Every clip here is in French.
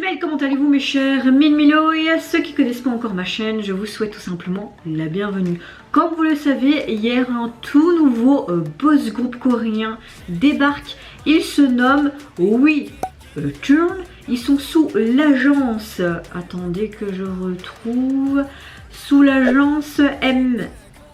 belles, comment allez-vous mes chers Milo, et à ceux qui ne connaissent pas encore ma chaîne, je vous souhaite tout simplement la bienvenue. Comme vous le savez, hier un tout nouveau boss group coréen débarque. Il se nomme WeTurn. Ils sont sous l'agence, attendez que je retrouve, sous l'agence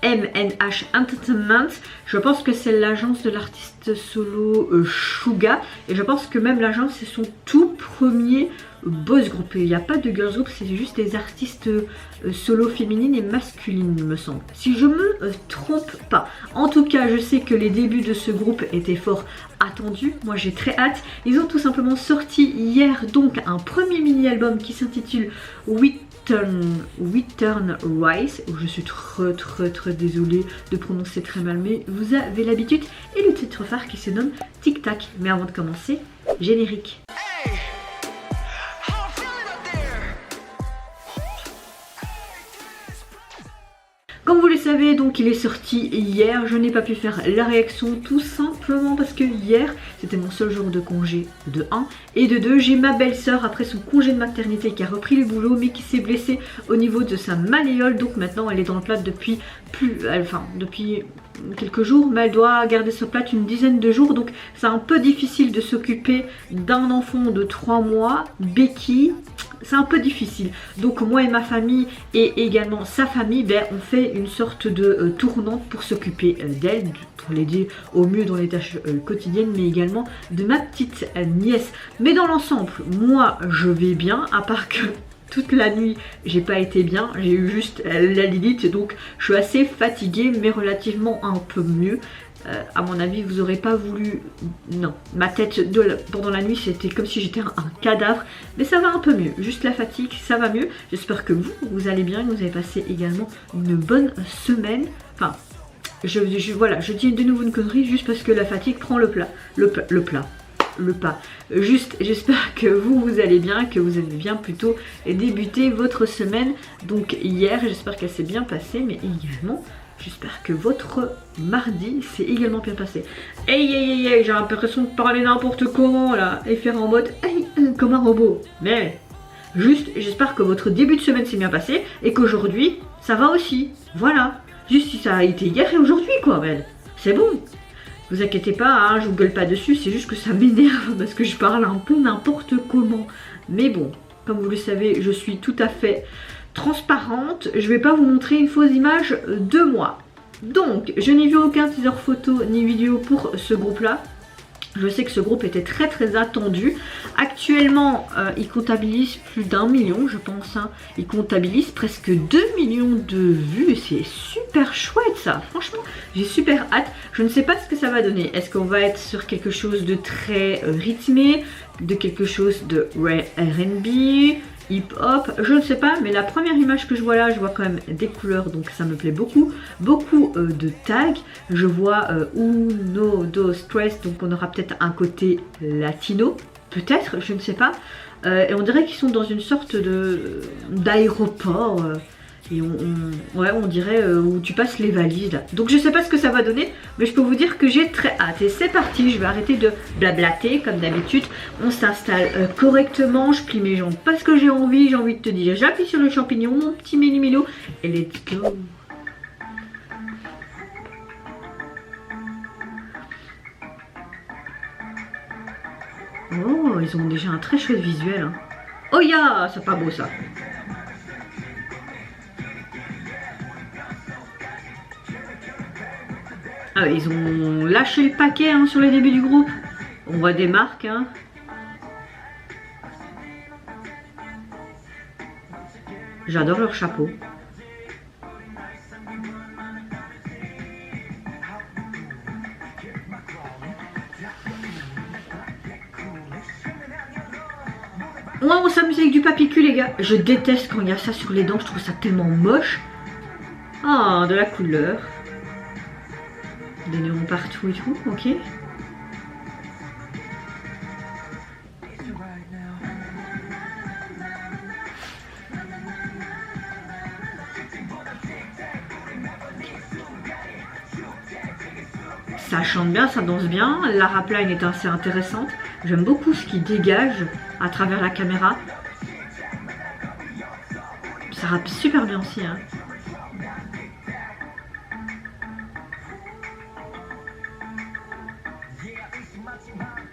MNH Entertainment. Je pense que c'est l'agence de l'artiste solo Suga. Et je pense que même l'agence c'est son tout premier boss group. Il n'y a pas de girls group, c'est juste des artistes solo féminines et masculines il me semble. Si je me trompe pas. En tout cas je sais que les débuts de ce groupe étaient fort attendus. Moi j'ai très hâte. Ils ont tout simplement sorti hier donc un premier mini album qui s'intitule WeTurn Rise. Je suis très désolée de prononcer très mal, mais vous avez l'habitude. Et le titre phare qui se nomme Tic Tac. Mais avant de commencer, générique. Comme vous le savez, donc il est sorti hier. Je n'ai pas pu faire la réaction tout simplement parce que hier c'était mon seul jour de congé de 1 et de 2. J'ai ma belle-sœur après son congé de maternité qui a repris le boulot mais qui s'est blessée au niveau de sa malléole. Donc maintenant elle est dans le plat depuis depuis quelques jours, mais elle doit garder ce plat une dizaine de jours. Donc c'est un peu difficile de s'occuper d'un enfant de 3 mois, béquille. C'est un peu difficile. Donc moi et ma famille et également sa famille, on fait une sorte de tournante pour s'occuper d'elle, pour l'aider au mieux dans les tâches quotidiennes, mais également de ma petite nièce. Mais dans l'ensemble, moi je vais bien, à part que toute la nuit j'ai pas été bien, j'ai eu juste la Lilith, donc je suis assez fatiguée mais relativement un peu mieux. À mon avis vous aurez pas voulu, non, ma tête pendant la nuit c'était comme si j'étais un cadavre, mais ça va un peu mieux, juste la fatigue ça va mieux. J'espère que vous allez bien, que vous avez passé également une bonne semaine. Enfin voilà, je dis de nouveau une connerie juste parce que la fatigue prend le pas. Juste j'espère que vous allez bien, que vous avez bien plutôt débuté votre semaine. Donc hier j'espère qu'elle s'est bien passée, mais également j'espère que votre mardi s'est également bien passé. Hey, j'ai l'impression de parler n'importe comment là et faire en mode comme un robot. Mais juste j'espère que votre début de semaine s'est bien passé et qu'aujourd'hui ça va aussi. Voilà, juste si ça a été hier et aujourd'hui quoi, c'est bon. Vous inquiétez pas, hein, je vous gueule pas dessus, c'est juste que ça m'énerve parce que je parle un peu n'importe comment. Mais bon, comme vous le savez, je suis tout à fait transparente. Je vais pas vous montrer une fausse image de moi. Donc, je n'ai vu aucun teaser photo ni vidéo pour ce groupe-là. Je sais que ce groupe était très attendu. Actuellement, il comptabilise plus d'1 million, je pense. Hein. Il comptabilise presque 2 millions de vues. C'est super chouette ça. Franchement, j'ai super hâte. Je ne sais pas ce que ça va donner. Est-ce qu'on va être sur quelque chose de très rythmé, de quelque chose de R&B, hip-hop, je ne sais pas, mais la première image que je vois là, je vois quand même des couleurs, donc ça me plaît beaucoup. Beaucoup de tags, je vois Uno, Dos, Tres, donc on aura peut-être un côté latino, peut-être, je ne sais pas. Et on dirait qu'ils sont dans une sorte d'aéroport. Et on dirait où tu passes les valises là. Donc je sais pas ce que ça va donner, mais je peux vous dire que j'ai très hâte. Et c'est parti, je vais arrêter de blablater comme d'habitude. On s'installe correctement, je plie mes jambes parce que j'ai envie de te dire. J'appuie sur le champignon, mon petit Milo, et let's go. Oh, ils ont déjà un très chouette visuel. Hein. Oh ya, c'est pas beau ça. Ah, ils ont lâché le paquet hein, sur les débuts du groupe. On voit des marques. Hein. J'adore leur chapeau. Ouais, on s'amuse avec du papier-cul les gars. Je déteste quand il y a ça sur les dents. Je trouve ça tellement moche. Ah, de la couleur. Des néons partout et tout, ok. Ça chante bien, ça danse bien. La rapline est assez intéressante. J'aime beaucoup ce qui dégage. à travers la caméra. Ça rappe super bien aussi, hein.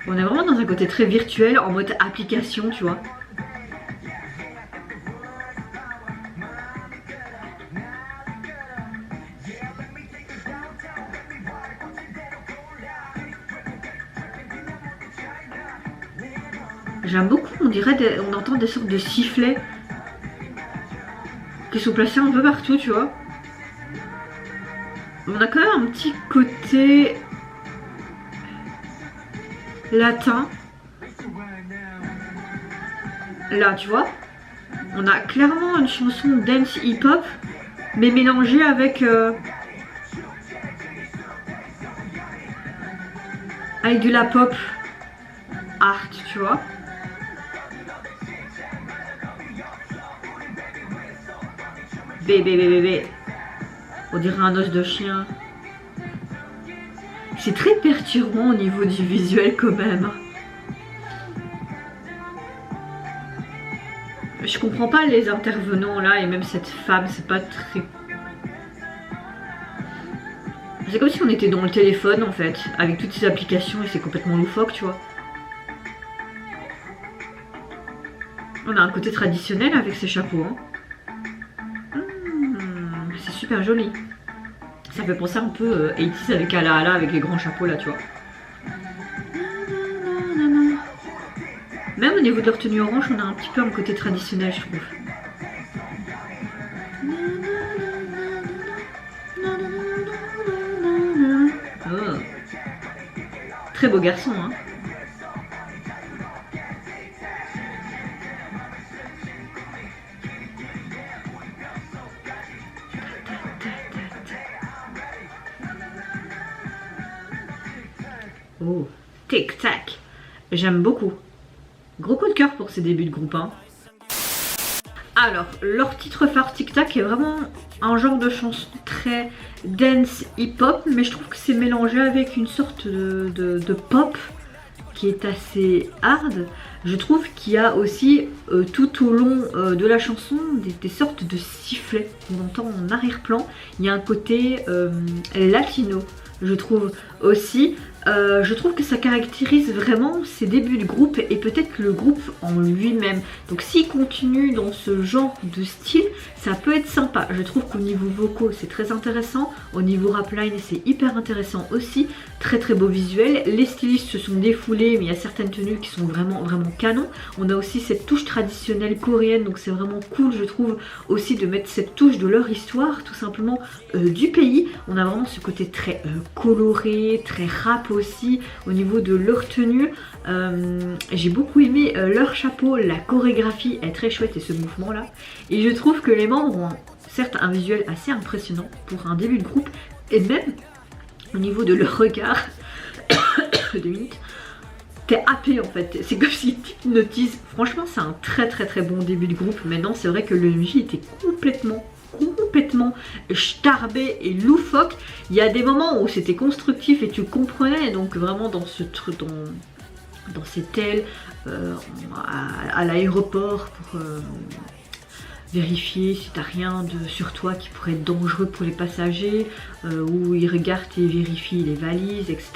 On est vraiment dans un côté très virtuel, en mode application, tu vois. J'aime beaucoup, on dirait, on entend des sortes de sifflets qui sont placés un peu partout, tu vois. On a quand même un petit côté latin. Là, tu vois. On a clairement une chanson dance hip-hop, mais mélangée avec de la pop art, tu vois. Bébé. On dirait un os de chien. C'est très perturbant au niveau du visuel quand même. Je comprends pas les intervenants là et même cette femme, c'est pas très... C'est comme si on était dans le téléphone en fait, avec toutes ces applications et c'est complètement loufoque, tu vois. On a un côté traditionnel avec ces chapeaux, hein. C'est super joli. Ça fait penser un peu 80s avec Ala Ala avec les grands chapeaux là, tu vois. Même au niveau de leur tenue orange, on a un petit peu un côté traditionnel, je trouve. Oh. Très beau garçon, hein. Oh, tic tac. J'aime beaucoup. Gros coup de cœur pour ces débuts de groupe, hein. Alors, leur titre phare Tic Tac est vraiment un genre de chanson très dance hip-hop, mais je trouve que c'est mélangé avec une sorte de pop qui est assez hard. Je trouve qu'il y a aussi tout au long de la chanson des sortes de sifflets qu'on entend en arrière-plan. Il y a un côté latino, je trouve aussi. Je trouve que ça caractérise vraiment ses débuts de groupe et peut-être le groupe en lui-même. Donc s'il continue dans ce genre de style, ça peut être sympa. Je trouve qu'au niveau vocaux c'est très intéressant, au niveau rap line c'est hyper intéressant aussi. Très très beau visuel, les stylistes se sont défoulés mais il y a certaines tenues qui sont vraiment canon. On a aussi cette touche traditionnelle coréenne, donc c'est vraiment cool je trouve aussi de mettre cette touche de leur histoire tout simplement du pays. On a vraiment ce côté très coloré, très rap aussi au niveau de leur tenue. J'ai beaucoup aimé leur chapeau, la chorégraphie est très chouette et ce mouvement là, et je trouve que les membres ont certes un visuel assez impressionnant pour un début de groupe, et même au niveau de leur regard. 2 minutes, t'es happé en fait, c'est comme si tu t'hypnotises. Franchement c'est un très bon début de groupe. Maintenant c'est vrai que le MJ était complètement starbé et loufoque. Il y a des moments où c'était constructif et tu comprenais, donc vraiment dans ce truc, dans ces ailes à l'aéroport pour vérifier si t'as rien sur toi qui pourrait être dangereux pour les passagers, où ils regardent et vérifient les valises, etc.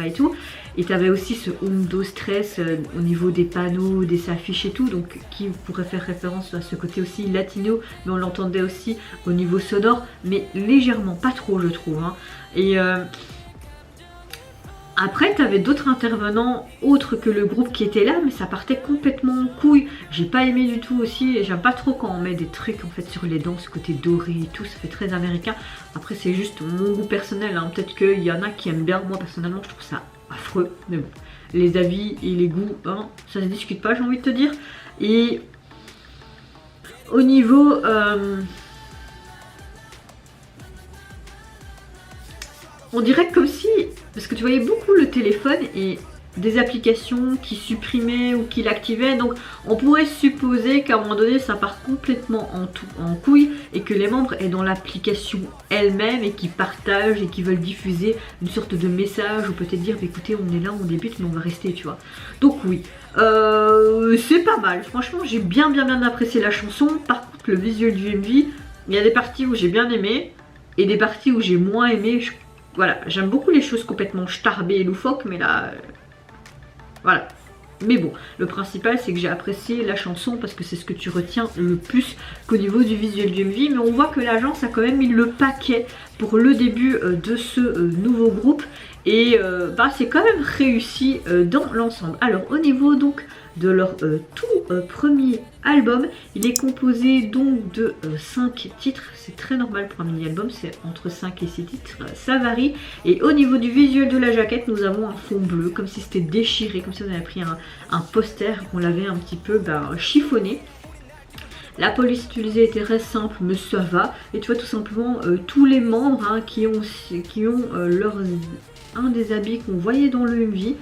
et tout. Et t'avais aussi ce Undo Stress au niveau des panneaux, des affiches et tout, donc qui pourrait faire référence à ce côté aussi latino, mais on l'entendait aussi au niveau sonore, mais légèrement, pas trop je trouve, hein. Et après, t'avais d'autres intervenants autres que le groupe qui était là, mais ça partait complètement en couille. J'ai pas aimé du tout aussi, et j'aime pas trop quand on met des trucs en fait sur les dents, ce côté doré et tout, ça fait très américain. Après, c'est juste mon goût personnel, hein. Peut-être qu'il y en a qui aiment bien, moi personnellement, je trouve ça affreux, mais bon. Les avis et les goûts, hein, ça se discute pas, j'ai envie de te dire. Et au niveau... on dirait comme si, parce que tu voyais beaucoup le téléphone et des applications qui supprimaient ou qui l'activaient, donc on pourrait supposer qu'à un moment donné ça part complètement en couille et que les membres est dans l'application elle-même et qui partagent et qui veulent diffuser une sorte de message ou peut-être dire bah, écoutez on est là, on débute mais on va rester, tu vois. Donc oui, C'est pas mal, franchement j'ai bien apprécié la chanson. Par contre le visuel du MV, il y a des parties où j'ai bien aimé et des parties où j'ai moins aimé. Voilà, j'aime beaucoup les choses complètement starbées et loufoques, mais là, voilà. Mais bon, le principal c'est que j'ai apprécié la chanson parce que c'est ce que tu retiens le plus qu'au niveau du visuel du MV. Mais on voit que l'agence a quand même mis le paquet pour le début de ce nouveau groupe. Et c'est quand même réussi dans l'ensemble. Alors au niveau donc de leur tout premier album, il est composé donc de 5 titres. C'est très normal pour un mini-album, c'est entre 5 et 6 titres, ça varie. Et au niveau du visuel de la jaquette, nous avons un fond bleu, comme si c'était déchiré, comme si on avait pris un poster, qu'on l'avait un petit peu chiffonné. La police utilisée était très simple, mais ça va. Et tu vois tout simplement tous les membres qui ont un des habits qu'on voyait dans le MV.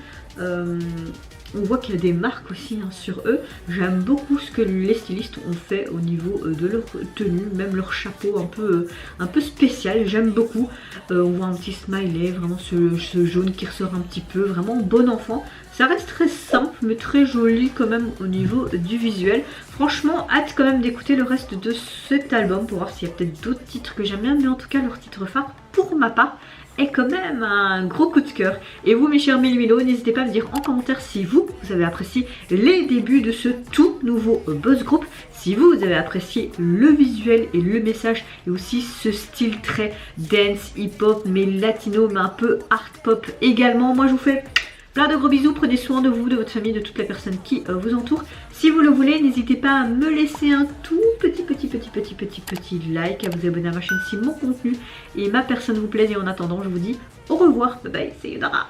On voit qu'il y a des marques aussi sur eux. J'aime beaucoup ce que les stylistes ont fait au niveau de leur tenue, même leur chapeau un peu spécial, j'aime beaucoup. On voit un petit smiley, vraiment ce jaune qui ressort un petit peu, vraiment bon enfant. Ça reste très simple mais très joli quand même au niveau du visuel. Franchement, hâte quand même d'écouter le reste de cet album pour voir s'il y a peut-être d'autres titres que j'aime bien. Mais en tout cas, leur titre phare, pour ma part, est quand même un gros coup de cœur. Et vous mes chers Mélumélos, n'hésitez pas à me dire en commentaire si vous avez apprécié les débuts de ce tout nouveau boss group, si vous avez apprécié le visuel et le message et aussi ce style très dance, hip hop mais latino mais un peu art pop également. Moi je vous fais plein de gros bisous, prenez soin de vous, de votre famille, de toutes les personnes qui vous entourent. Si vous le voulez, n'hésitez pas à me laisser un tout petit like, à vous abonner à ma chaîne si mon contenu et ma personne vous plaise. Et en attendant, je vous dis au revoir, bye bye, c'est Yodara.